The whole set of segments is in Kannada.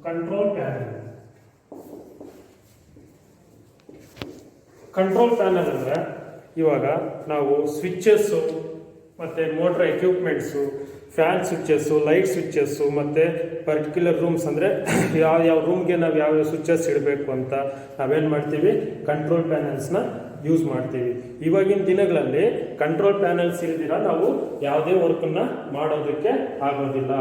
Control panel. ಕಂಟ್ರೋಲ್ ಪ್ಯಾನಲ್ ಅಂದರೆ ಇವಾಗ ನಾವು ಸ್ವಿಚಸ್ಸು ಮತ್ತು ಮೋಟ್ರ್ ಎಕ್ವಿಪ್ಮೆಂಟ್ಸು, ಫ್ಯಾನ್ ಸ್ವಿಚಸ್ಸು, ಲೈಟ್ ಸ್ವಿಚಸ್ಸು ಮತ್ತು ಪರ್ಟಿಕ್ಯುಲರ್ ರೂಮ್ಸ್ ಅಂದರೆ ಯಾವ ರೂಮ್ಗೆ ನಾವು ಯಾವ ಸ್ವಿಚಸ್ ಇಡಬೇಕು ಅಂತ ನಾವೇನು ಮಾಡ್ತೀವಿ, ಕಂಟ್ರೋಲ್ ಪ್ಯಾನಲ್ಸ್ನ ಯೂಸ್ ಮಾಡ್ತೀವಿ. ಇವಾಗಿನ ದಿನಗಳಲ್ಲಿ ಕಂಟ್ರೋಲ್ ಪ್ಯಾನಲ್ಸ್ ಇಲ್ದಿರ ನಾವು ಯಾವುದೇ ವರ್ಕನ್ನು ಮಾಡೋದಕ್ಕೆ ಆಗೋದಿಲ್ಲ.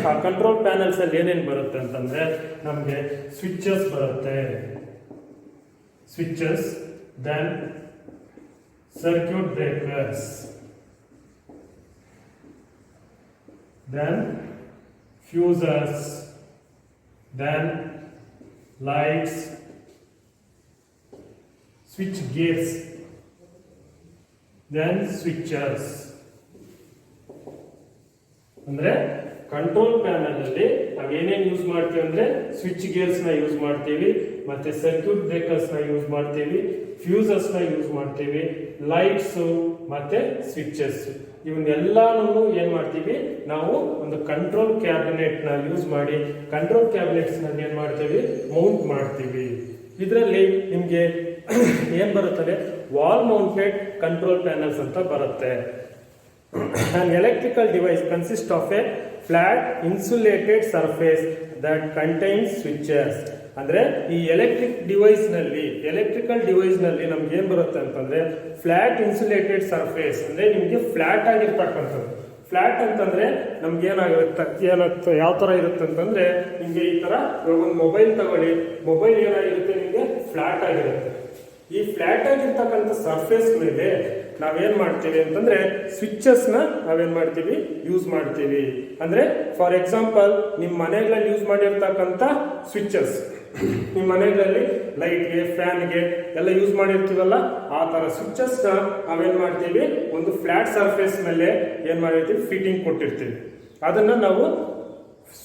ಆ ಕಂಟ್ರೋಲ್ ಪ್ಯಾನಲ್ಸಲ್ಲಿ ಏನೇನು ಬರುತ್ತೆ ಅಂತಂದರೆ ನಮಗೆ ಸ್ವಿಚಸ್ ಬರುತ್ತೆ, switches, then circuit breakers, then fuses, then lights, switch gears, then switches. ಅಂದ್ರೆ ಕಂಟ್ರೋಲ್ ಪ್ಯಾನಲ್ ಅಲ್ಲಿ ನಾವು ಏನೇನು ಯೂಸ್ ಮಾಡ್ತೀವಿ ಅಂದ್ರೆ ಸ್ವಿಚ್ ಗೇರ್ಸ್ ನ ಯೂಸ್ ಮಾಡ್ತೀವಿ, ಮತ್ತೆ ಸರ್ಕ್ಯೂಟ್ ಬ್ರೇಕರ್ಸ್ ನ ಯೂಸ್ ಮಾಡ್ತೀವಿ, ಫ್ಯೂಸಸ್ ನ ಯೂಸ್ ಮಾಡ್ತೀವಿ, ಲೈಟ್ಸ್ ಮತ್ತೆ ಸ್ವಿಚಸ್. ಇವನ್ನೆಲ್ಲಾನು ಏನ್ ಮಾಡ್ತೀವಿ ನಾವು ಒಂದು ಕಂಟ್ರೋಲ್ ಕ್ಯಾಬಿನೆಟ್ ನ ಯೂಸ್ ಮಾಡಿ ಕಂಟ್ರೋಲ್ ಕ್ಯಾಬಿನೆಟ್ಸ್ ನಲ್ಲಿ ಏನ್ ಮಾಡ್ತೀವಿ, ಮೌಂಟ್ ಮಾಡ್ತೀವಿ. ಇದರಲ್ಲಿ ನಿಮ್ಗೆ ಏನ್ ಬರುತ್ತದೆ, ವಾಲ್ ಮೌಂಟೆಡ್ ಕಂಟ್ರೋಲ್ ಪ್ಯಾನಲ್ಸ್ ಅಂತ ಬರುತ್ತೆ. An electrical device consists of a flat insulated surface that contains switches. ಅಂದ್ರೆ ಈ ಎಲೆಕ್ಟ್ರಿಕಲ್ ಡಿವೈಸ್ ನಲ್ಲಿ ನಮ್ಗೆ ಏನ್ ಬರುತ್ತೆ ಅಂತಂದ್ರೆ ಫ್ಲಾಟ್ ಇನ್ಸುಲೇಟೆಡ್ ಸರ್ಫೇಸ್. ಅಂದ್ರೆ ನಿಮ್ಗೆ ಫ್ಲಾಟ್ ಆಗಿರ್ತಕ್ಕಂಥದ್ದು. ಫ್ಲಾಟ್ ಅಂತಂದ್ರೆ ನಮ್ಗೆ ಏನಾಗುತ್ತೆ ಯಾವ ತರ ಇರುತ್ತೆ ಅಂತಂದ್ರೆ ನಿಮ್ಗೆ ಈ ತರ ಒಂದು ಮೊಬೈಲ್ ತಗೊಳ್ಳಿ, ಮೊಬೈಲ್ ಏನಾಗಿರುತ್ತೆ ನಿಮ್ಗೆ ಫ್ಲಾಟ್ ಆಗಿರುತ್ತೆ. ಈ ಫ್ಲಾಟ್ ಆಗಿರ್ತಕ್ಕಂಥ ಸರ್ಫೇಸ್ ಮೇಲೆ ನಾವೇನ್ ಮಾಡ್ತೀವಿ ಅಂತಂದ್ರೆ ಸ್ವಿಚಸ್ ನ ನಾವೇನ್ ಮಾಡ್ತೀವಿ, ಯೂಸ್ ಮಾಡ್ತೀವಿ. ಅಂದ್ರೆ ಫಾರ್ ಎಕ್ಸಾಂಪಲ್ ನಿಮ್ಮ ಮನೆಗಳಲ್ಲಿ ಯೂಸ್ ಮಾಡಿರ್ತಕ್ಕಂಥ ಸ್ವಿಚಸ್, ನಿಮ್ಮ ಮನೆಗಳಲ್ಲಿ ಲೈಟ್ಗೆ, ಫ್ಯಾನ್ಗೆ ಎಲ್ಲ ಯೂಸ್ ಮಾಡಿರ್ತೀವಲ್ಲ, ಆ ತರ ಸ್ವಿಚಸ್ ನ ನಾವೇನ್ ಮಾಡ್ತೀವಿ, ಒಂದು ಫ್ಲಾಟ್ ಸರ್ಫೇಸ್ ಮೇಲೆ ಏನ್ ಮಾಡಿರ್ತೀವಿ, ಫಿಟ್ಟಿಂಗ್ ಕೊಟ್ಟಿರ್ತೀವಿ. ಅದನ್ನ ನಾವು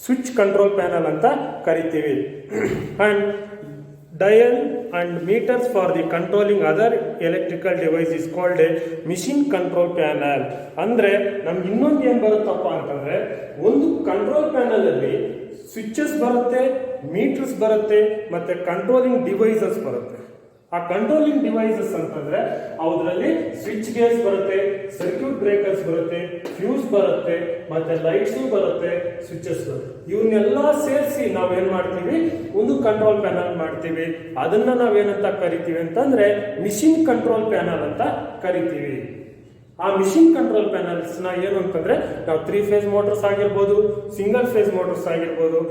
ಸ್ವಿಚ್ ಕಂಟ್ರೋಲ್ ಪ್ಯಾನಲ್ ಅಂತ ಕರಿತೀವಿ. And dial and meters for the controlling other electrical device is called a machine control panel. ಅಂದ್ರೆ ನಮ್ಗೆ ಇನ್ನೊಂದು ಏನ್ ಬರುತ್ತಪ್ಪ ಅಂತಂದ್ರೆ ಒಂದು ಕಂಟ್ರೋಲ್ ಪ್ಯಾನಲ್ ಅಲ್ಲಿ ಸ್ವಿಚಸ್ ಬರುತ್ತೆ, ಮೀಟರ್ಸ್ ಬರುತ್ತೆ, ಮತ್ತೆ ಕಂಟ್ರೋಲಿಂಗ್ ಡಿವೈಸಸ್ ಬರುತ್ತೆ. ಆ ಕಂಟ್ರೋಲಿಂಗ್ ಡಿವೈಸಸ್ ಅಂತಂದ್ರೆ ಅದರಲ್ಲಿ ಸ್ವಿಚ್ ಗೇರ್ಸ್ ಬರುತ್ತೆ, ಸರ್ಕ್ಯೂಟ್ ಬ್ರೇಕರ್ಸ್ ಬರುತ್ತೆ, ಫ್ಯೂಸ್ ಬರುತ್ತೆ, ಮತ್ತೆ ಲೈಟ್ಸ್ ಬರುತ್ತೆ, ಸ್ವಿಚಸ್ ಬರುತ್ತೆ. ಇವನ್ನೆಲ್ಲ ಸೇರಿಸಿ ನಾವೇನ್ ಮಾಡ್ತೀವಿ, ಒಂದು ಕಂಟ್ರೋಲ್ ಪ್ಯಾನಲ್ ಮಾಡ್ತೀವಿ. ಅದನ್ನ ನಾವೇನಂತ ಕರಿತೀವಿ ಅಂತಂದ್ರೆ ಮಿಷಿನ್ ಕಂಟ್ರೋಲ್ ಪ್ಯಾನಲ್ ಅಂತ ಕರಿತೀವಿ. ಆ ಮಿಷಿನ್ ಕಂಟ್ರೋಲ್ ಪ್ಯಾನಲ್ಸ್ ನ ಏನು ಅಂತಂದ್ರೆ ನಾವು 3 ಫೇಸ್ ಮೋಟರ್ಸ್ ಆಗಿರ್ಬೋದು, ಸಿಂಗಲ್ ಫೇಸ್ ಮೋಟರ್ಸ್ ಆಗಿರ್ಬೋದು,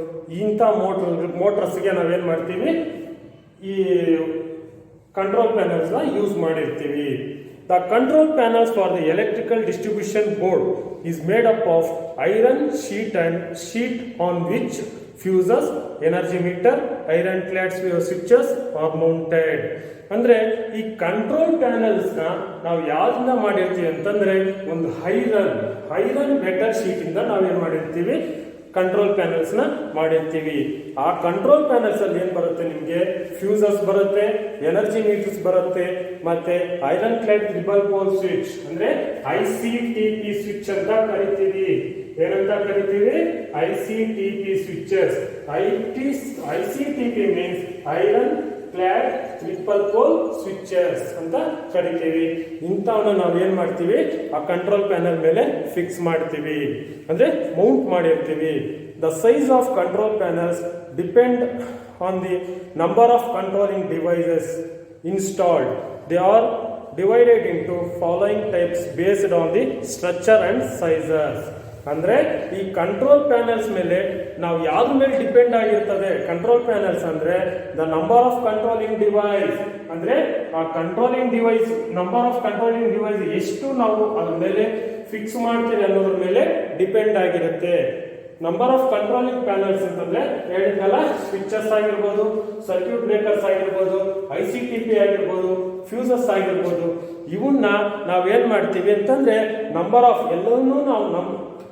ಇಂಥ ಮೋಟರ್ಸ್ಗೆ ನಾವೇನ್ ಮಾಡ್ತೀವಿ, ಈ ಕಂಟ್ರೋಲ್ ಪ್ಯಾನಲ್ಸ್ ನ ಯೂಸ್ ಮಾಡಿರ್ತೀವಿ. The control panels for the electrical distribution board is made up of iron sheet and sheet on which fuses, energy meter, iron clad switches are mounted. ಅಂದ್ರೆ ಈ ಕಂಟ್ರೋಲ್ ಪ್ಯಾನಲ್ಸ್ ನ ನಾವು ಯಾವ್ದನ್ನ ಮಾಡಿರ್ತೀವಿ ಅಂತಂದ್ರೆ ಒಂದು ಐರನ್ ಮೆಟಲ್ ಶೀಟ್ ಇಂದ ನಾವೇನ್ ಮಾಡಿರ್ತೀವಿ, ಕಂಟ್ರೋಲ್ ಪ್ಯಾನಲ್ಸ್ ನ ಮಾಡಿರ್ತೀವಿ. ಆ ಕಂಟ್ರೋಲ್ ಪ್ಯಾನಲ್ಸ್ ಅಲ್ಲಿ ಏನ್ ಬರುತ್ತೆ, ನಿಮ್ಗೆ ಫ್ಯೂಸಸ್ ಬರುತ್ತೆ, ಎನರ್ಜಿ ಮೀಟರ್ಸ್ ಬರುತ್ತೆ, ಮತ್ತೆ iron clad triple pole switch ಅಂದ್ರೆ ICTP ಸ್ವಿಚ್ ಅಂತ ಕರಿತೀವಿ. ಏನಂತ ಕರಿತೀವಿ, ICTP switches. ICTP means iron clad triple pole switches ಅಂತ ಕರಿತೀವಿ. ಇಂಥವನ್ನ ನಾವು ಏನ್ ಮಾಡ್ತೀವಿ, ಆ ಕಂಟ್ರೋಲ್ ಪ್ಯಾನಲ್ ಮೇಲೆ ಫಿಕ್ಸ್ ಮಾಡ್ತೀವಿ, ಅಂದ್ರೆ ಮೌಂಟ್ ಮಾಡಿರ್ತೀವಿ. The size of control panels depend on the number of controlling devices installed. They are divided into following types based on the structure and sizes. ಅಂದ್ರೆ ಈ ಕಂಟ್ರೋಲ್ ಪ್ಯಾನಲ್ಸ್ ಮೇಲೆ ನಾವು ಯಾವ್ದ್ರ ಮೇಲೆ ಡಿಪೆಂಡ್ ಆಗಿರ್ತದೆ ಕಂಟ್ರೋಲ್ ಪ್ಯಾನಲ್ಸ್ ಅಂದ್ರೆ the number of controlling device. ಅಂದ್ರೆ ಆ controlling device, number of controlling device ಎಷ್ಟು ನಾವು ಅದ್ರ ಮೇಲೆ ಫಿಕ್ಸ್ ಮಾಡ್ತೀವಿ ಅನ್ನೋದ್ರ ಮೇಲೆ ಡಿಪೆಂಡ್ ಆಗಿರುತ್ತೆ. ನಂಬರ್ ಆಫ್ ಕಂಟ್ರೋಲಿಂಗ್ ಪ್ಯಾನಲ್ಸ್ ಅಂತಂದ್ರೆ ಹೇಳಿದ್ನಲ್ಲ, ಸ್ವಿಚಸ್ ಆಗಿರ್ಬೋದು, ಸರ್ಕ್ಯೂಟ್ ಬ್ರೇಕರ್ಸ್ ಆಗಿರ್ಬೋದು, ICTP ಆಗಿರ್ಬೋದು, ಫ್ಯೂಸಸ್ ಆಗಿರ್ಬೋದು, ಇವನ್ನ ನಾವೇನ್ ಮಾಡ್ತೀವಿ ಅಂತಂದ್ರೆ ನಂಬರ್ ಆಫ್ ಎಲ್ಲವನ್ನೂ ನಾವು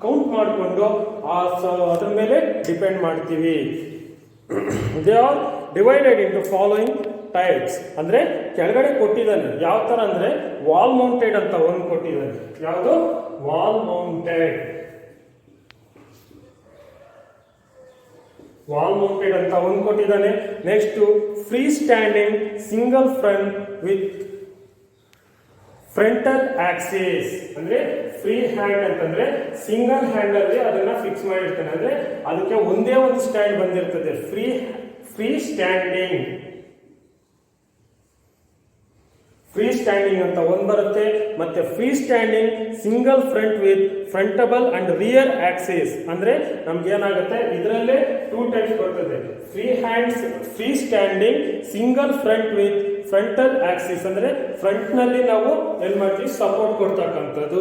ಕೌಂಟ್ ಮಾಡಿಕೊಂಡು ಅದ್ರ ಮೇಲೆ ಡಿಪೆಂಡ್ ಮಾಡ್ತೀವಿ. They are divided into following types. ಅಂದ್ರೆ ಕೆಳಗಡೆ ಕೊಟ್ಟಿದ್ದಾನೆ ಯಾವ ತರ ಅಂದ್ರೆ ವಾಲ್ ಮೌಂಟೆಡ್ ಅಂತ ಒಂದು ಕೊಟ್ಟಿದ್ದಾನೆ. ಯಾವುದು? Wall mounted. ವಾಲ್ ಮೌಂಟೆಡ್ ಅಂತ ಒಂದು ಕೊಟ್ಟಿದ್ದಾನೆ. Next free standing single front with frontal axis ಅಂದ್ರೆ ಫ್ರೀ ಹ್ಯಾಂಡ್ ಅಂತಂದ್ರೆ ಸಿಂಗಲ್ ಹ್ಯಾಂಡ್ ಅಲ್ಲಿ ಅದನ್ನ ಫಿಕ್ಸ್ ಮಾಡಿರ್ತಾನೆ, ಅಂದ್ರೆ ಅದಕ್ಕೆ ಒಂದೇ ಒಂದು ಸ್ಟ್ಯಾಂಡ್ ಬಂದಿರ್ತದೆ. ಫ್ರೀ ಸ್ಟ್ಯಾಂಡಿಂಗ್ ಅಂತ ಒಂದು ಬರುತ್ತೆ. ಮತ್ತೆ free standing single front with frontal and rear axis ಅಂದ್ರೆ ನಮ್ಗೆ ಏನಾಗುತ್ತೆ ಇದರಲ್ಲೇ 2 ಟೈಪ್ಸ್ ಬರ್ತದೆ. Free standing single front with frontal axis ಅಂದ್ರೆ ಫ್ರಂಟ್ ನಲ್ಲಿ ನಾವು ಏನ್ ಮಾಡ್ತೀವಿ ಸಪೋರ್ಟ್ ಕೊಡ್ತಕ್ಕಂಥದ್ದು.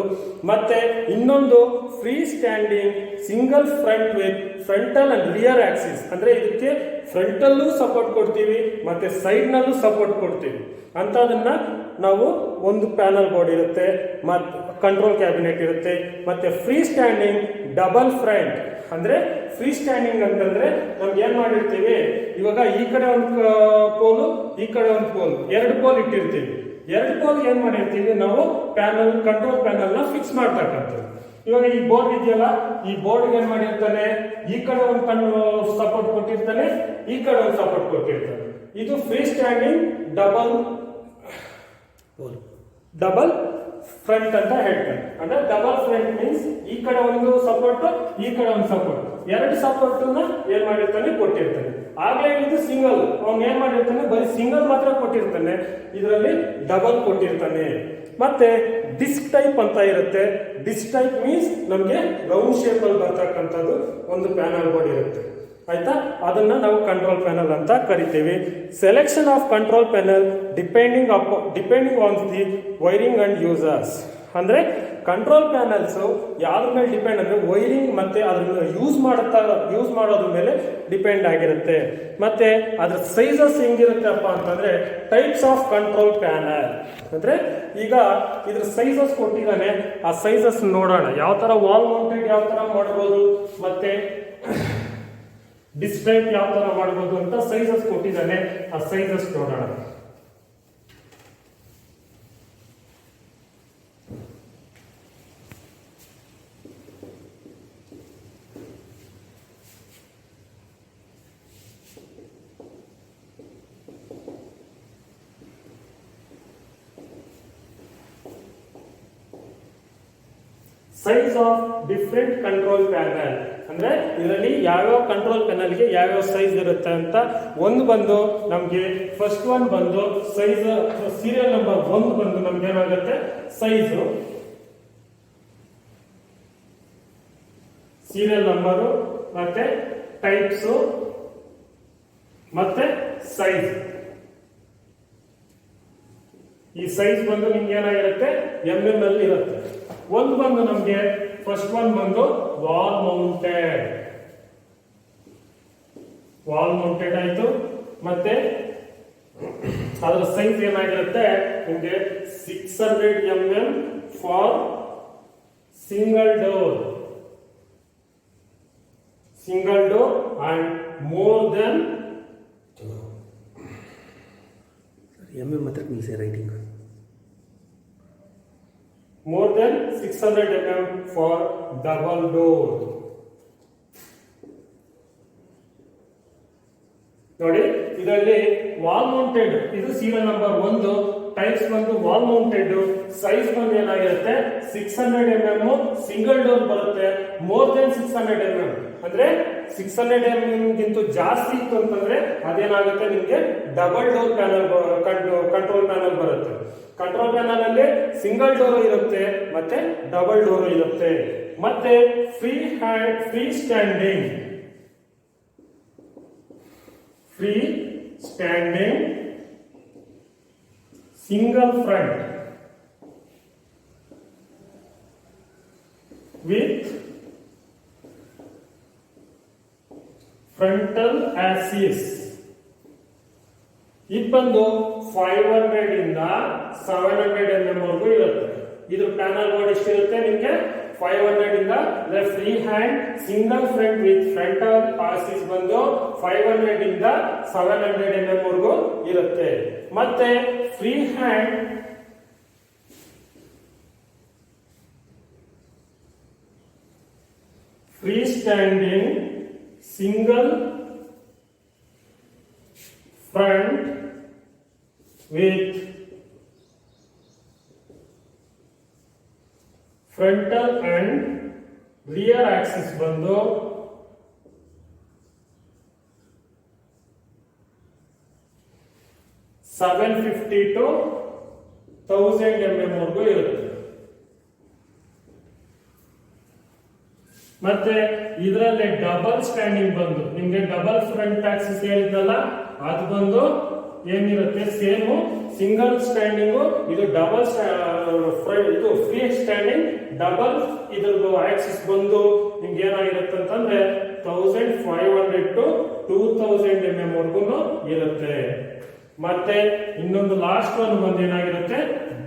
ಮತ್ತೆ ಇನ್ನೊಂದು free standing single front with frontal and rear axis ಅಂದ್ರೆ ಇದಕ್ಕೆ ಫ್ರಂಟಲ್ಲೂ ಸಪೋರ್ಟ್ ಕೊಡ್ತೀವಿ ಮತ್ತೆ ಸೈಡ್ ನಲ್ಲೂ ಸಪೋರ್ಟ್ ಕೊಡ್ತೀವಿ ಅಂತ. ಅದನ್ನ ನಾವು ಒಂದು ಪ್ಯಾನಲ್ ಬೋರ್ಡ್ ಇರುತ್ತೆ, ಮತ್ತೆ ಕಂಟ್ರೋಲ್ ಕ್ಯಾಬಿನೆಟ್ ಇರುತ್ತೆ. ಮತ್ತೆ ಫ್ರೀ ಸ್ಟ್ಯಾಂಡಿಂಗ್ ಡಬಲ್ ಫ್ರಂಟ್ ಅಂದ್ರೆ ಫ್ರೀ ಸ್ಟ್ಯಾಂಡಿಂಗ್ ಅಂತಂದ್ರೆ ನಮ್ಗೆ ಏನ್ ಮಾಡಿರ್ತೀವಿ ಇವಾಗ ಈ ಕಡೆ ಒಂದು ಪೋಲು ಈ ಕಡೆ ಒಂದು ಪೋಲ್, 2 ಪೋಲ್ ಇಟ್ಟಿರ್ತೀವಿ. 2 ಪೋಲ್ ಏನ್ ಮಾಡಿರ್ತೀವಿ ನಾವು ಕಂಟ್ರೋಲ್ ಪ್ಯಾನಲ್ ನ ಫಿಕ್ಸ್ ಮಾಡ್ತಕ್ಕಂಥದ್ದು. ಇವಾಗ ಈ ಬೋರ್ಡ್ ಇದೆಯಲ್ಲ, ಈ ಬೋರ್ಡ್ ಏನ್ ಮಾಡಿರ್ತಾನೆ ಈ ಕಡೆ ಒಂದು ಸಪೋರ್ಟ್ ಕೊಟ್ಟಿರ್ತಾನೆ, ಈ ಕಡೆ ಒಂದು ಸಪೋರ್ಟ್ ಕೊಟ್ಟಿರ್ತಾನೆ. ಇದು ಫ್ರೀ ಸ್ಟ್ಯಾಂಡಿಂಗ್ ಡಬಲ್ ಫ್ರಂಟ್ ಅಂತ ಹೇಳ್ತಾರೆ. ಅಂದ್ರೆ ಡಬಲ್ ಫ್ರಂಟ್ ಮೀನ್ಸ್ ಈ ಕಡೆ ಒಂದು ಸಪೋರ್ಟ್ ಈ ಕಡೆ ಒಂದು ಸಪೋರ್ಟ್, 2 ಸಪೋರ್ಟ್ ಏನ್ ಮಾಡಿರ್ತಾನೆ ಕೊಟ್ಟಿರ್ತಾನೆ. ಆಗ್ಲೇ ಇದು ಸಿಂಗಲ್, ಅವ್ನು ಏನ್ ಮಾಡಿರ್ತಾನೆ ಬರೀ ಸಿಂಗಲ್ ಮಾತ್ರ ಕೊಟ್ಟಿರ್ತಾನೆ, ಇದರಲ್ಲಿ ಡಬಲ್ ಕೊಟ್ಟಿರ್ತಾನೆ. ಮತ್ತೆ ಡಿಸ್ಕ್ ಟೈಪ್ ಅಂತ ಇರುತ್ತೆ. ಡಿಸ್ಕ್ ಟೈಪ್ ಮೀನ್ಸ್ ನಮಗೆ ರೌಂಡ್ ಶೇಪ್ ಅಲ್ಲಿ ಬರ್ತಕ್ಕಂಥದ್ದು ಒಂದು ಪ್ಯಾನಲ್ ಬೋರ್ಡ್ ಇರುತ್ತೆ, ಆಯ್ತಾ. ಅದನ್ನ ನಾವು ಕಂಟ್ರೋಲ್ ಪ್ಯಾನಲ್ ಅಂತ ಕರಿತೀವಿ. Selection of control panel depending on the wiring and users ಅಂದ್ರೆ ಕಂಟ್ರೋಲ್ ಪ್ಯಾನಲ್ಸ್ ಯಾವ್ದ್ರ ಮೇಲೆ ಡಿಪೆಂಡ್ ಅಂದ್ರೆ ವೈರಿಂಗ್ ಮತ್ತೆ ಅದನ್ನ ಯೂಸ್ ಮಾಡೋದ್ರ ಮೇಲೆ ಡಿಪೆಂಡ್ ಆಗಿರುತ್ತೆ. ಮತ್ತೆ ಅದ್ರ ಸೈಜಸ್ ಹೆಂಗಿರುತ್ತಪ್ಪ ಅಂತಂದ್ರೆ ಟೈಪ್ಸ್ ಆಫ್ ಕಂಟ್ರೋಲ್ ಪ್ಯಾನಲ್ ಅಂದ್ರೆ ಈಗ ಇದ್ರ ಸೈಜಸ್ ಕೊಟ್ಟಿದ್ದಾನೆ, ಆ ಸೈಜಸ್ ನೋಡೋಣ. ಯಾವ ತರ ವಾಲ್ ಮೌಂಟೆಡ್ ಯಾವ ತರ ಮಾಡ್ಬೋದು ಮತ್ತೆ ಡಿಸ್ಕ್ ಟೈಪ್ ಯಾವ ತರ ಮಾಡಬಹುದು ಅಂತ ಸೈಜಸ್ ಕೊಟ್ಟಿದ್ದಾನೆ, ಆ ಸೈಜಸ್ ನೋಡೋಣ. Size of different control panel ಅಂದ್ರೆ ಇದರಲ್ಲಿ ಯಾವ್ಯಾವ ಕಂಟ್ರೋಲ್ ಪ್ಯಾನಲ್ ಗೆ ಯಾವ್ಯಾವ ಸೈಜ್ ಇರುತ್ತೆ ಅಂತ. ಒಂದು ಬಂದು ನಮ್ಗೆ ಫಸ್ಟ್ ಒನ್ ಬಂದು ಸೈಜ್ ಸೀರಿಯಲ್ ನಂಬರ್ 1 ಬಂದು ನಮ್ಗೆ ಏನಾಗುತ್ತೆ ಸೈಜ್, ಸೀರಿಯಲ್ ನಂಬರು ಮತ್ತೆ ಟೈಪ್ಸ್ ಮತ್ತೆ ಸೈಜ್. ಈ ಸೈಜ್ ಬಂದು ನಿಮ್ಗೆ ಏನಾಗಿರುತ್ತೆ mm ಅಲ್ಲಿ ಇರುತ್ತೆ. ಒಂದು ಬಂದು ನಮ್ಗೆ ಫಸ್ಟ್ ಒನ್ ಬಂದು ವಾಲ್ ಮೌಂಟೆಡ್ ಆಯ್ತು. ಮತ್ತೆ ಅದರ ಸೈಜ್ ಏನಾಗಿರುತ್ತೆ ನಿಮ್ಗೆ 600 mm for single door and more than mm ಮಾತ್ರ ನಿಲ್ಸಿ writing. more than 600 mm for double door. ನೋಡಿ ಇದರಲ್ಲಿ ವಾಲ್ ಮೌಂಟೆಡ್ ಇದು ಸೀರಿಯಲ್ ನಂಬರ್ 1, ಟೈಪ್ಸ್ ಬಂದು ವಾಲ್ ಮೌಂಟೆಡ್, ಸೈಜ್ ಬಂದು ಏನಾಗಿರುತ್ತೆ 600 mm ಸಿಂಗಲ್ ಡೋರ್ ಬರುತ್ತೆ. ಮೋರ್ ದೆನ್ 600 mm ಅಂದ್ರೆ 600 mm ಗಿಂತ ಜಾಸ್ತಿ ಇತ್ತು ಅಂತಂದ್ರೆ ಅದೇನಾಗುತ್ತೆ ನಿಮ್ಗೆ double door panel control panel ಬರುತ್ತೆ. ಕಂಟ್ರೋಲ್ ಪ್ಯಾನಲ್ ಅಲ್ಲಿ ಸಿಂಗಲ್ ಡೋರ್ ಇರುತ್ತೆ ಮತ್ತೆ ಡಬಲ್ ಡೋರ್ ಇರುತ್ತೆ. ಮತ್ತೆ free standing single front with frontal Axis. ಇದು ಬಂದು 500 ಇಂದ 700 mm ವರೆಗೂ ಇರುತ್ತೆ. ಇದು ಪ್ಯಾನಲ್ ಬೋರ್ಡ್ ಎಷ್ಟಿರುತ್ತೆ ನಿಮ್ಗೆ 500 ಇಂದ free hand single front with frontal Axis ಬಂದು 500 ಇಂದ 700 mm ವರೆಗೂ ಇರುತ್ತೆ. ಮತ್ತೆ free hand free standing single front with frontal and rear axis ಬಂದು 750 to 1000 mm ವರೆಗೂ ಇರುತ್ತೆ. ಮತ್ತೆ ಇದರಲ್ಲಿ ಡಬಲ್ ಸ್ಟ್ಯಾಂಡಿಂಗ್ ಬಂದು ನಿಮ್ಗೆ ಡಬಲ್ ಫ್ರಂಟ್ ಆಕ್ಸಿಸ್ ಹೇಳಿದ್ದಲ್ಲ ಅದು ಬಂದು ಏನಿರುತ್ತೆ ಸೇಮ್ ಸಿಂಗಲ್ ಸ್ಟ್ಯಾಂಡಿಂಗು ಇದು ಡಬಲ್ ಇದು ಫ್ರೀ ಸ್ಟ್ಯಾಂಡಿಂಗ್ ಡಬಲ್ ಇದ್ರದ್ದು ಆಕ್ಸಿಸ್ ಬಂದು ನಿಮ್ಗೆ ಏನಾಗಿರುತ್ತೆ ಅಂತಂದ್ರೆ 1500 to 2000 mm ವರೆಗೂ ಇರುತ್ತೆ. ಮತ್ತೆ ಇನ್ನೊಂದು ಲಾಸ್ಟ್ ಒನ್ ಬಂದು ಏನಾಗಿರುತ್ತೆ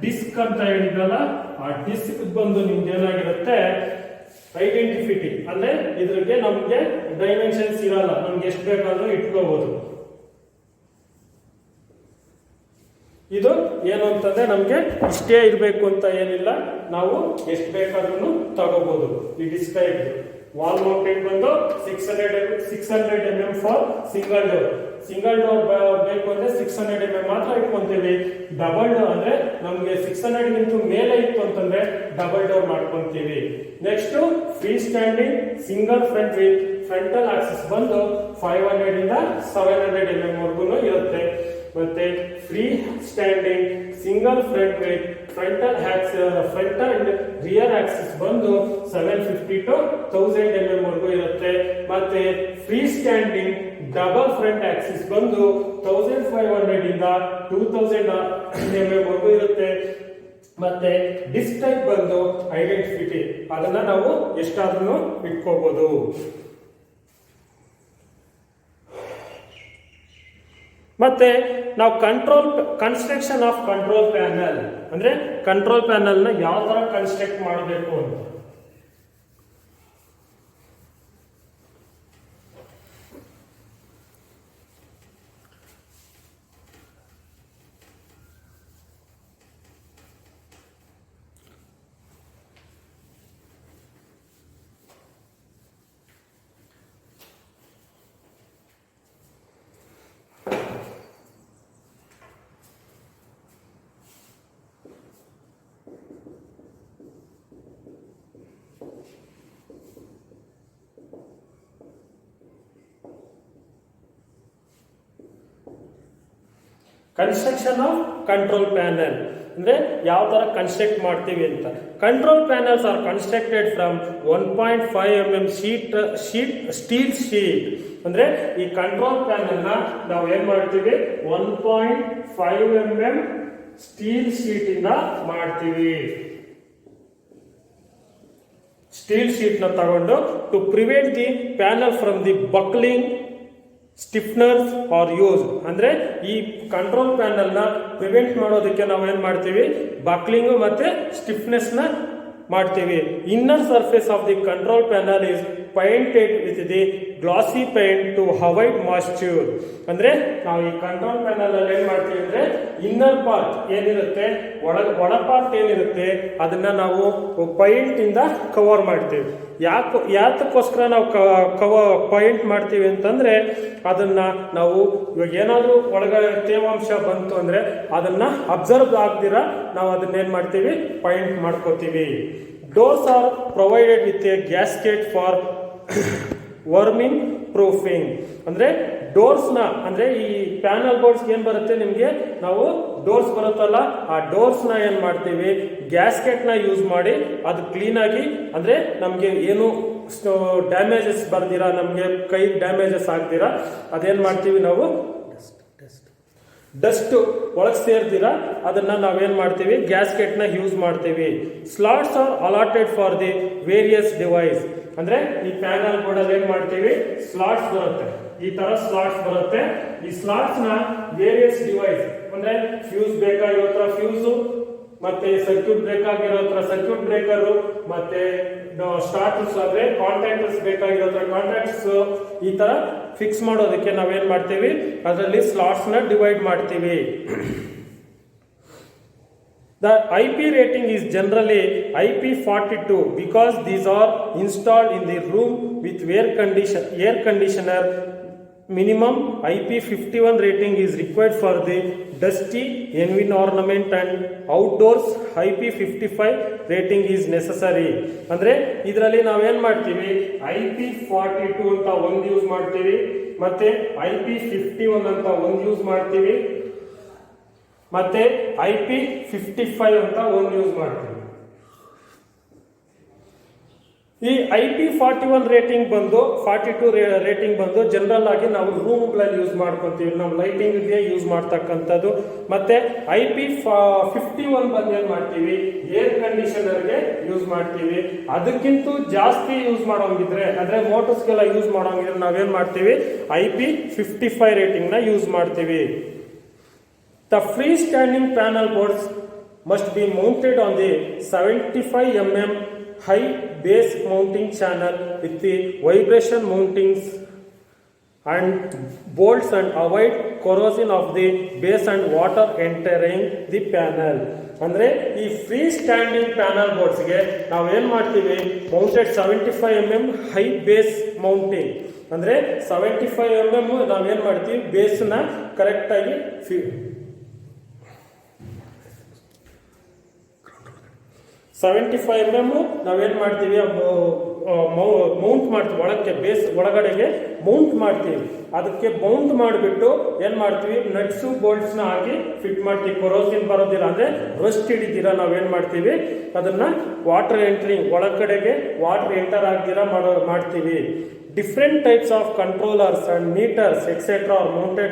ಡಿಸ್ಕ್ ಅಂತ ಹೇಳಿದ್ರಲ್ಲ ಆ ಡಿಸ್ಕ್ ಬಂದು ನಿಮ್ಗೆ ಏನಾಗಿರುತ್ತೆ ಐಡೆಂಟಿಫಿಟಿ ಅಂದ್ರೆ ಇದ್ರಿಗೆ ನಮ್ಗೆ ಡೈಮೆನ್ಷನ್ಸ್ ಇರಲ್ಲ, ನಮ್ಗೆ ಎಷ್ಟು ಬೇಕಾದ್ರೂ ಇಟ್ಕೋಬಹುದು. ಇದು ಏನು ಅಂತಂದ್ರೆ ನಮ್ಗೆ ಇಷ್ಟೇ ಇರಬೇಕು ಅಂತ ಏನಿಲ್ಲ, ನಾವು ಎಷ್ಟು ಬೇಕಾದ್ರೂ ತಗೋಬಹುದು. ಈ ಡಿಸ್ಕ್ ಟೈಪ್ ವಾಲ್ ಮೌಂಟೆಡ್ ಬಂದು 600 mm for single door. Single door ಬೇಕು ಅಂದ್ರೆ 600 mm ಮಾತ್ರ ಇಟ್ಕೊಂತೀವಿ. ಡಬಲ್ ಡೋರ್ ಅಂದ್ರೆ ನಮ್ಗೆ 600 ಗಿಂತ ಮೇಲೆ ಇತ್ತು ಅಂತಂದ್ರೆ ಡಬಲ್ ಡೋರ್ ಮಾಡ್ಕೊಂತೀವಿ. Next free standing single front with frontal Axis ಬಂದು 500 ಇಂದ 700 mm ವರೆಗೂ ಇರುತ್ತೆ. ಮತ್ತೆ free standing single front with frontal and rear Axis ಬಂದು 750 to 1000 mm ವರೆಗೂ ಇರುತ್ತೆ. ಮತ್ತೆ free standing double front Axis ಬಂದು 1500 ಇಂದ 2000 mm ವರೆಗೂ ಇರುತ್ತೆ. ಮತ್ತೆ ಡಿಸ್ಕ್ ಟೈಪ್ ಬಂದು ಐಡೆಂಟಿಫಿಟಿ, ಅದನ್ನ ನಾವು ಎಷ್ಟಾದ್ರೂ ಇಟ್ಕೋಬಹುದು. ಮತ್ತೆ ನಾವು ಕನ್ಸ್ಟ್ರಕ್ಷನ್ ಆಫ್ ಕಂಟ್ರೋಲ್ ಪ್ಯಾನಲ್ ಅಂದ್ರೆ ಕಂಟ್ರೋಲ್ ಪ್ಯಾನಲ್ ನ ಯಾವ ತರ ಕನ್ಸ್ಟ್ರಕ್ಟ್ ಮಾಡಬೇಕು ಅಂತ. ಕನ್ಸ್ಟ್ರಕ್ಷನ್ ಆಫ್ ಕಂಟ್ರೋಲ್ ಪ್ಯಾನಲ್ ಅಂದ್ರೆ ಯಾವ ತರ ಕನ್ಸ್ಟ್ರಕ್ಟ್ ಮಾಡ್ತೀವಿ ಅಂತ. Control panels R constructed from 1.5 mm steel sheet. ಅಂದ್ರೆ ಈ ಕಂಟ್ರೋಲ್ ಪ್ಯಾನಲ್ ನ ನಾವು ಏನ್ ಮಾಡ್ತೀವಿ 1.5 mm ಸ್ಟೀಲ್ ಶೀಟ್ ಇಂದ ಮಾಡ್ತೀವಿ. ಸ್ಟೀಲ್ ಶೀಟ್ ನ ತಗೊಂಡು to prevent the panel from the buckling stiffeners are use. ಅಂದ್ರೆ ಈ ಕಂಟ್ರೋಲ್ ಪ್ಯಾನಲ್ ನ ಪ್ರಿವೆಂಟ್ ಮಾಡೋದಕ್ಕೆ ನಾವು ಏನ್ ಮಾಡ್ತೀವಿ ಬಕ್ಲಿಂಗ್ ಮತ್ತೆ ಸ್ಟಿಫ್ನೆಸ್ ನ ಮಾಡ್ತೀವಿ. Inner surface of the control panel is painted with the glossy paint to avoid moisture. ಅಂದ್ರೆ ನಾವು ಈ ಕಂಟ್ರೋಲ್ ಪ್ಯಾನಲ್ ಅಲ್ಲಿ ಏನ್ ಮಾಡ್ತೀವಿ ಅಂದ್ರೆ ಇನ್ನರ್ ಪಾರ್ಟ್ ಏನಿರುತ್ತೆ ಒಳ ಪಾರ್ಟ್ ಏನಿರುತ್ತೆ ಅದನ್ನ ನಾವು ಪೈಂಟ್ ಇಂದ ಕವರ್ ಮಾಡ್ತೀವಿ. ಯಾತಕ್ಕೋಸ್ಕರ ನಾವು ಪೈಂಟ್ ಮಾಡ್ತೀವಿ ಅಂತಂದ್ರೆ ಅದನ್ನ ನಾವು ಇವಾಗ ಏನಾದ್ರೂ ಒಳಗಡೆ ತೇವಾಂಶ ಬಂತು ಅಂದ್ರೆ ಅದನ್ನ ಅಬ್ಸರ್ವ್ ಆಗ್ದಿರ ನಾವು ಅದನ್ನ ಏನ್ ಮಾಡ್ತೀವಿ ಪೈಂಟ್ ಮಾಡ್ಕೋತೀವಿ. Doors R provided with A gasket for worming proofing. ಅಂದ್ರೆ ಡೋರ್ಸ್ ನ ಅಂದ್ರೆ ಈ ಪ್ಯಾನಲ್ ಬೋರ್ಡ್ಸ್ ಏನ್ ಬರುತ್ತೆ ನಿಮ್ಗೆ ನಾವು ಡೋರ್ಸ್ ಬರುತ್ತಲ್ಲ ಆ ಡೋರ್ಸ್ ನ ಏನ್ ಮಾಡ್ತೀವಿ ಗ್ಯಾಸ್ಕೆಟ್ ನ ಯೂಸ್ ಮಾಡಿ ಅದು ಕ್ಲೀನ್ ಆಗಿ ಅಂದ್ರೆ ನಮ್ಗೆ ಏನು ಡ್ಯಾಮೇಜಸ್ ಬರ್ದಿರಾ ನಮ್ಗೆ ಕೈ ಡ್ಯಾಮೇಜಸ್ ಆಗ್ದಿರಾ ಅದೇನ್ ಮಾಡ್ತೀವಿ ನಾವು ಡಸ್ಟ್ ಒಳಗೆ ಸೇರ್ದಿರ ಅದನ್ನ ನಾವೇನ್ ಮಾಡ್ತೀವಿ ಗ್ಯಾಸ್ಕೆಟ್ ನ ಯೂಸ್ ಮಾಡ್ತೀವಿ. Slots are allotted for the various device. ಅಂದ್ರೆ ಈ ಪ್ಯಾನಲ್ ಬೋರ್ಡ್ ಅಲ್ಲಿ ಏನ್ ಮಾಡ್ತೀವಿ ಸ್ಲಾಟ್ಸ್ ಬರುತ್ತೆ, ಈ ತರ ಸ್ಲಾಟ್ಸ್ ಬರುತ್ತೆ. ಈ ಸ್ಲಾಟ್ಸ್ ನ ವೇರಿಯಸ್ ಡಿವೈಸ್ ಅಂದ್ರೆ ಫ್ಯೂಸ್ ಬೇಕಾಗಿರೋ ಹತ್ರ ಫ್ಯೂಸ್, ಮತ್ತೆ ಸರ್ಕ್ಯೂಟ್ ಬೇಕಾಗಿರೋ ಹತ್ರ ಸರ್ಕ್ಯೂಟ್ ಬ್ರೇಕರ್, ಮತ್ತೆ ಸ್ಟಾರ್ಟರ್ಸ್ ಅಂದ್ರೆ ಕಾಂಟ್ಯಾಕ್ಟರ್ಸ್ ಬೇಕಾಗಿರೋ ಹತ್ರ ಕಾಂಟ್ಯಾಕ್ಟ್ಸ್, ಈ ತರ ಫಿಕ್ಸ್ ಮಾಡೋದಕ್ಕೆ ನಾವೇನ್ ಮಾಡ್ತೀವಿ ಅದರಲ್ಲಿ ಸ್ಲಾಟ್ಸ್ ನ ಡಿವೈಡ್ ಮಾಡ್ತೀವಿ. The IP rating is generally IP42 because these are installed in the room with air conditioner minimum IP51 rating is required for the dusty environment and outdoors IP55 rating is necessary. ಅಂದ್ರೆ ಇದರಲ್ಲಿ ನಾವೇನ್ ಮಾಡ್ತೀವಿ IP42 ಅಂತ ಒಂದು ಯೂಸ್ ಮಾಡ್ತೀವಿ, ಮತ್ತೆ IP51 ಅಂತ ಒಂದು ಯೂಸ್ ಮಾಡ್ತೀವಿ, ಮತ್ತೆ IP55 ಅಂತ ಒಂದು ಯೂಸ್ ಮಾಡ್ತೀವಿ. ಈ IP41 ರೇಟಿಂಗ್ ಬಂದು 42 ರೇಟಿಂಗ್ ಬಂದು ಜನರಲ್ ಆಗಿ ನಾವು ರೂಮ್ಗಳಲ್ಲಿ ಯೂಸ್ ಮಾಡ್ಕೊಂತೀವಿ, ನಾವು ಲೈಟಿಂಗ್ಗೆ ಯೂಸ್ ಮಾಡ್ತಕ್ಕಂಥದ್ದು. ಮತ್ತೆ IP51 ಬಂದು ಏನ್ ಮಾಡ್ತೀವಿ, ಏರ್ ಕಂಡೀಷನರ್ಗೆ ಯೂಸ್ ಮಾಡ್ತೀವಿ. ಅದಕ್ಕಿಂತ ಜಾಸ್ತಿ ಯೂಸ್ ಮಾಡೋಂಗಿದ್ರೆ ಅಂದ್ರೆ ಮೋಟರ್ಸ್ಗೆಲ್ಲ ಯೂಸ್ ಮಾಡೋಂಗಿದ್ರೆ ನಾವೇನ್ ಮಾಡ್ತೀವಿ, IP55 ರೇಟಿಂಗ್ ನ ಯೂಸ್ ಮಾಡ್ತೀವಿ. The freestanding panel boards must be mounted on the 75 mm high base mounting channel with the vibration mountings and bolts and avoid corrosion of the base and water entering the panel. ಅಂದ್ರೆ ಈ ಫ್ರೀ ಸ್ಟ್ಯಾಂಡಿಂಗ್ ಪ್ಯಾನಲ್ ಬೋರ್ಡ್ಸ್ಗೆ ನಾವು ಏನ್ ಮಾಡ್ತೀವಿ, mounted 75 mm high base mounting ಅಂದ್ರೆ 75 mm ನಾವೇನ್ ಮಾಡ್ತೀವಿ, ಬೇಸ್ನ ಕರೆಕ್ಟ್ ಆಗಿ 75 mm ನಾವೇನ್ ಮಾಡ್ತೀವಿ, ಮೌಂಟ್ ಮಾಡ್ತೀವಿ, ಒಳಕ್ಕೆ ಬೇಸ್ ಒಳಗಡೆಗೆ ಮೌಂಟ್ ಮಾಡ್ತೀವಿ. ಅದಕ್ಕೆ ಮೌಂಟ್ ಮಾಡಿಬಿಟ್ಟು ಏನ್ ಮಾಡ್ತೀವಿ, ನಟ್ಸು ಬೋಲ್ಟ್ಸ್ ನ ಹಾಕಿ ಫಿಟ್ ಮಾಡ್ತೀವಿ. ಕೊರೋಸಿನ್ ಬರೋದಿಲ್ಲ ಅಂದ್ರೆ ರಸ್ಟ್ ಹಿಡಿದಿರ ನಾವೇನ್ ಮಾಡ್ತೀವಿ, ಅದನ್ನ ವಾಟರ್ ಎಂಟ್ರಿಂಗ್ ಒಳಗಡೆಗೆ ವಾಟರ್ ಎಂಟರ್ ಆಗ್ದಿರ ಮಾಡ್ತೀವಿ. Different types of controllers and meters etcetera are mounted